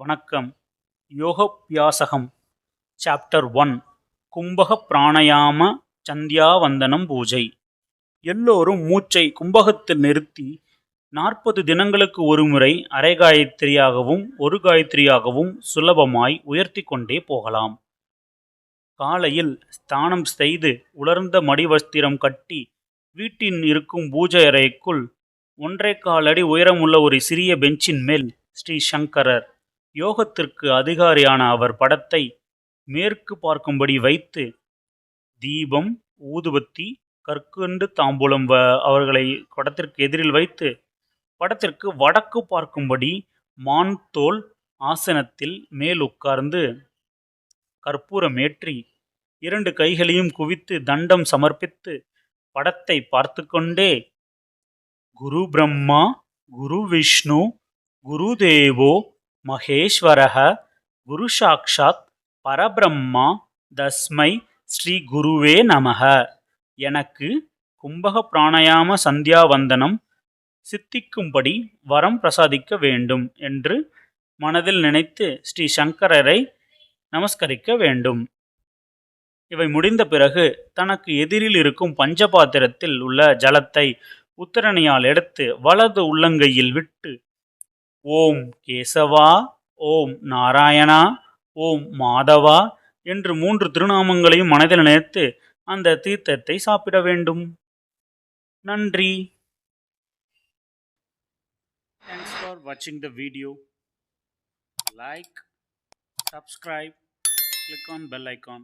வணக்கம். யோகப்யாசகம் சாப்டர் 1 கும்பக பிராணாயாம சந்தியாவந்தனம் பூஜை. எல்லோரும் மூச்சை கும்பகத்தில் நிறுத்தி 40 தினங்களுக்கு ஒருமுறை அரை காயத்ரியாகவும் ஒரு காயத்ரியாகவும் சுலபமாய் உயர்த்தி கொண்டே போகலாம். காலையில் ஸ்நானம் செய்து உலர்ந்த மடிவஸ்திரம் கட்டி வீட்டின் இருக்கும் பூஜை அறைக்குள் 1.25 அடி உயரமுள்ள ஒரு சிறிய பெஞ்சின் மேல் ஸ்ரீ சங்கரர் யோகத்திற்கு அதிகாரியான அவர் படத்தை மேற்கு பார்க்கும்படி வைத்து தீபம், ஊதுபத்தி, கற்கண்டு தாம்பூலம் அவர்களை படத்திற்கு எதிரில் வைத்து படத்திற்கு வடக்கு பார்க்கும்படி மான் தோல் ஆசனத்தில் மேல் உட்கார்ந்து கற்பூரமேற்றி 2 கைகளையும் குவித்து தண்டம் சமர்ப்பித்து படத்தை பார்த்து கொண்டே குரு பிரம்மா குரு விஷ்ணு குரு தேவோ மகேஸ்வரஹ குரு சாக்ஷாத் பரபிரம்மா தஸ்மை ஸ்ரீ குருவே நமஹ, எனக்கு கும்பக பிராணாயாம சந்தியாவந்தனம் சித்திக்கும்படி வரம் பிரசாதிக்க வேண்டும் என்று மனதில் நினைத்து ஸ்ரீ சங்கரரை நமஸ்கரிக்க வேண்டும். இவை முடிந்த பிறகு தனக்கு எதிரில் இருக்கும் பஞ்சபாத்திரத்தில் உள்ள ஜலத்தை உத்தரணியால் எடுத்து வலது உள்ளங்கையில் விட்டு ஓம் கேசவா, ஓம் நாராயணா, ஓம் மாதவா என்று 3 திருநாமங்களையும் மனதில் நினைத்து அந்த தீர்த்தத்தை சாப்பிட வேண்டும். நன்றி. Thanks for watching the video. Like, subscribe, click on bell icon.